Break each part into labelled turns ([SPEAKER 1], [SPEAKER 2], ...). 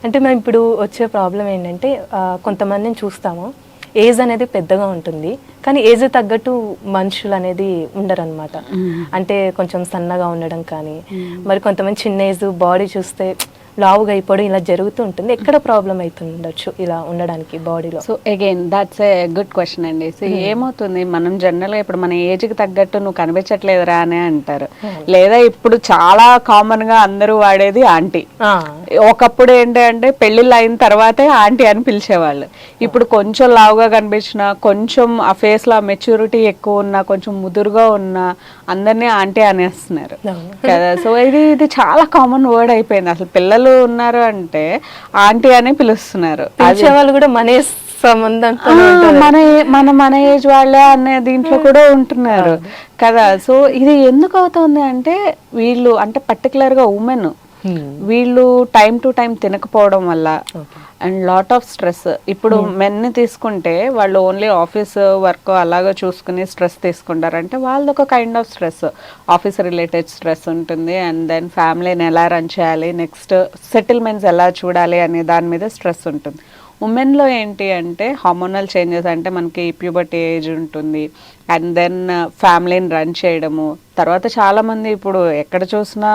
[SPEAKER 1] అంటే మేము ఇప్పుడు వచ్చే ప్రాబ్లం ఏంటంటే కొంతమందిని చూస్తాము, ఏజ్ అనేది పెద్దగా ఉంటుంది కానీ ఏజ్ తగ్గట్టు మనుషులు అనేది ఉండరనమాట. అంటే కొంచెం సన్నగా ఉండడం కానీ, మరి కొంతమంది చిన్న ఏజ్ బాడీ చూస్తే లావుగా అయిపోవడం ఇలా జరుగుతూ ఉంటుంది. ఎక్కడ ప్రాబ్లం అవుతుండొచ్చు ఇలా ఉండడానికి బాడీలో?
[SPEAKER 2] So again that's a good question అండి. సో ఏమవుతుంది, మనం జనరల్గా ఇప్పుడు మన ఏజ్కి తగ్గట్టు నువ్వు కనిపించట్లేదురా అని అంటారు. లేదా ఇప్పుడు చాలా కామన్ గా అందరూ వాడేది ఆంటీ. ఒకప్పుడు ఏంటి అంటే పెళ్లిళ్ళు అయిన తర్వాతే ఆంటీ అని పిలిచేవాళ్ళు. ఇప్పుడు కొంచెం లావుగా కనిపించినా, కొంచెం ఆ ఫేస్ లో మెచ్యూరిటీ ఎక్కువ ఉన్నా, కొంచెం ముదురుగా ఉన్నా అందరినీ ఆంటీ అనేస్తున్నారు కదా. సో ఇది చాలా కామన్ వర్డ్ అయిపోయింది. అసలు పిల్లలు ఉన్నారు అంటే ఆంటీ అని పిలుస్తున్నారు.
[SPEAKER 1] వాళ్ళు కూడా మన
[SPEAKER 2] మన ఏజ్ వాళ్ళే అనే దీంట్లో కూడా ఉంటున్నారు కదా. సో ఇది ఎందుకు అవుతుంది అంటే వీళ్ళు అంటే పర్టికులర్ గా ఉమెన్ వీళ్ళు టైం టు టైం తినకపోవడం వల్ల అండ్ లాట్ ఆఫ్ స్ట్రెస్. ఇప్పుడు మెన్ని తీసుకుంటే వాళ్ళు ఓన్లీ ఆఫీస్ వర్క్ అలాగా చూసుకుని స్ట్రెస్ తీసుకుంటారంటే వాళ్ళది ఒక kind of stress, office related stress ఉంటుంది. అండ్ దెన్ ఫ్యామిలీని ఎలా రన్ చేయాలి, నెక్స్ట్ సెటిల్మెంట్స్ ఎలా చూడాలి అనే దాని మీద స్ట్రెస్ ఉంటుంది. ఉమెన్లో ఏంటి అంటే హార్మోనల్ చేంజెస్, అంటే మనకి ప్యూబర్టీ ఏజ్ ఉంటుంది అండ్ దెన్ ఫ్యామిలీని రన్ చేయడము. తర్వాత చాలామంది ఇప్పుడు ఎక్కడ చూసినా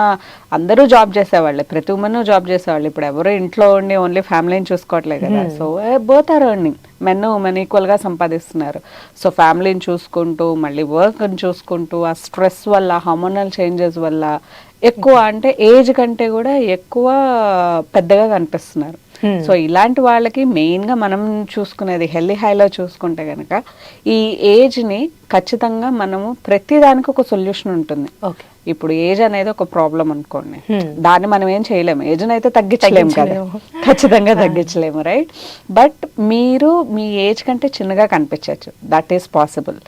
[SPEAKER 2] అందరూ జాబ్ చేసేవాళ్ళే, ప్రతి ఉమెన్ జాబ్ చేసేవాళ్ళు. ఇప్పుడు ఎవరు ఇంట్లో ఉండి ఓన్లీ ఫ్యామిలీని చూసుకోవట్లేదు కదా. So both are earning, men women ఈక్వల్గా సంపాదిస్తున్నారు. సో ఫ్యామిలీని చూసుకుంటూ మళ్ళీ వర్క్ని చూసుకుంటూ ఆ స్ట్రెస్ వల్ల, హార్మోనల్ చేంజెస్ వల్ల ఎక్కువ అంటే ఏజ్ కంటే కూడా ఎక్కువ పెద్దగా కనిపిస్తున్నారు. సో ఇలాంటి వాళ్ళకి మెయిన్గా మనం చూసుకునేది హెల్దీ హైలో చూసుకుంటే కనుక ఈ ఏజ్ని ఖచ్చితంగా మనము ప్రతిదానికి ఒక సొల్యూషన్ ఉంటుంది. ఇప్పుడు ఏజ్ అనేది ఒక ప్రాబ్లం అనుకోండి, దాన్ని మనం ఏం చేయలేము, ఏజ్ని అయితే తగ్గించలేము కదా, ఖచ్చితంగా తగ్గించలేము, రైట్? బట్ మీరు మీ ఏజ్ కంటే చిన్నగా కనిపించవచ్చు, దట్ ఈస్ పాసిబుల్.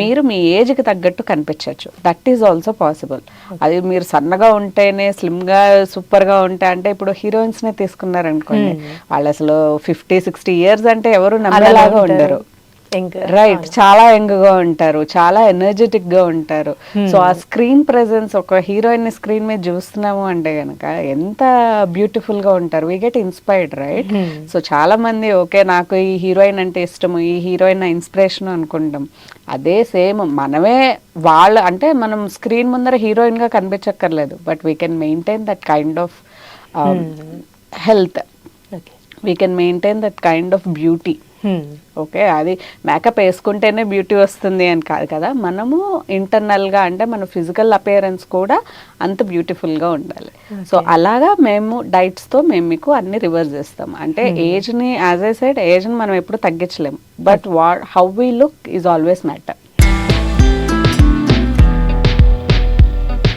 [SPEAKER 2] మీరు మీ ఏజ్కి తగ్గట్టు కనిపించవచ్చు, దట్ ఈస్ ఆల్సో పాసిబుల్. అది మీరు సన్నగా ఉంటేనే, స్లిమ్గా సూపర్గా ఉంటే, అంటే ఇప్పుడు హీరోయిన్స్నే తీసుకున్నారనుకోండి, వాళ్ళు అసలు 50-60 ఇయర్స్ అంటే ఎవరు నమ్మేలాగా ఉండరు, రైట్? చాలా యంగ్ గా ఉంటారు, చాలా ఎనర్జెటిక్ గా ఉంటారు. సో ఆ స్క్రీన్ ప్రెజెన్స్, ఒక హీరోయిన్ స్క్రీన్ మీద చూస్తున్నాము అంటే గనక ఎంత బ్యూటిఫుల్ గా ఉంటారు, we get inspired, right? So చాలా మంది ఓకే నాకు ఈ హీరోయిన్ అంటే ఇష్టము, ఈ హీరోయిన్ నా ఇన్స్పిరేషన్ అనుకుంటాం. అదే సేమ్ మనమే వాళ్ళ అంటే మనం స్క్రీన్ ముందర హీరోయిన్ గా కనిపించక్కర్లేదు, but we can maintain that kind of health, we can maintain that kind of beauty. Okay, అది మేకప్ వేసుకుంటేనే బ్యూటీ వస్తుంది అని కాదు కదా, మనము ఇంటర్నల్గా అంటే మన ఫిజికల్ అపియరెన్స్ కూడా అంత బ్యూటిఫుల్గా ఉండాలి. సో అలాగా మేము డైట్స్తో మేము మీకు అన్ని రివర్స్ చేస్తాం. అంటే ఏజ్ని, యాజ్ ఐ సెడ్, ఏజ్ని మనం ఎప్పుడు తగ్గించలేము, but how we look is always matter.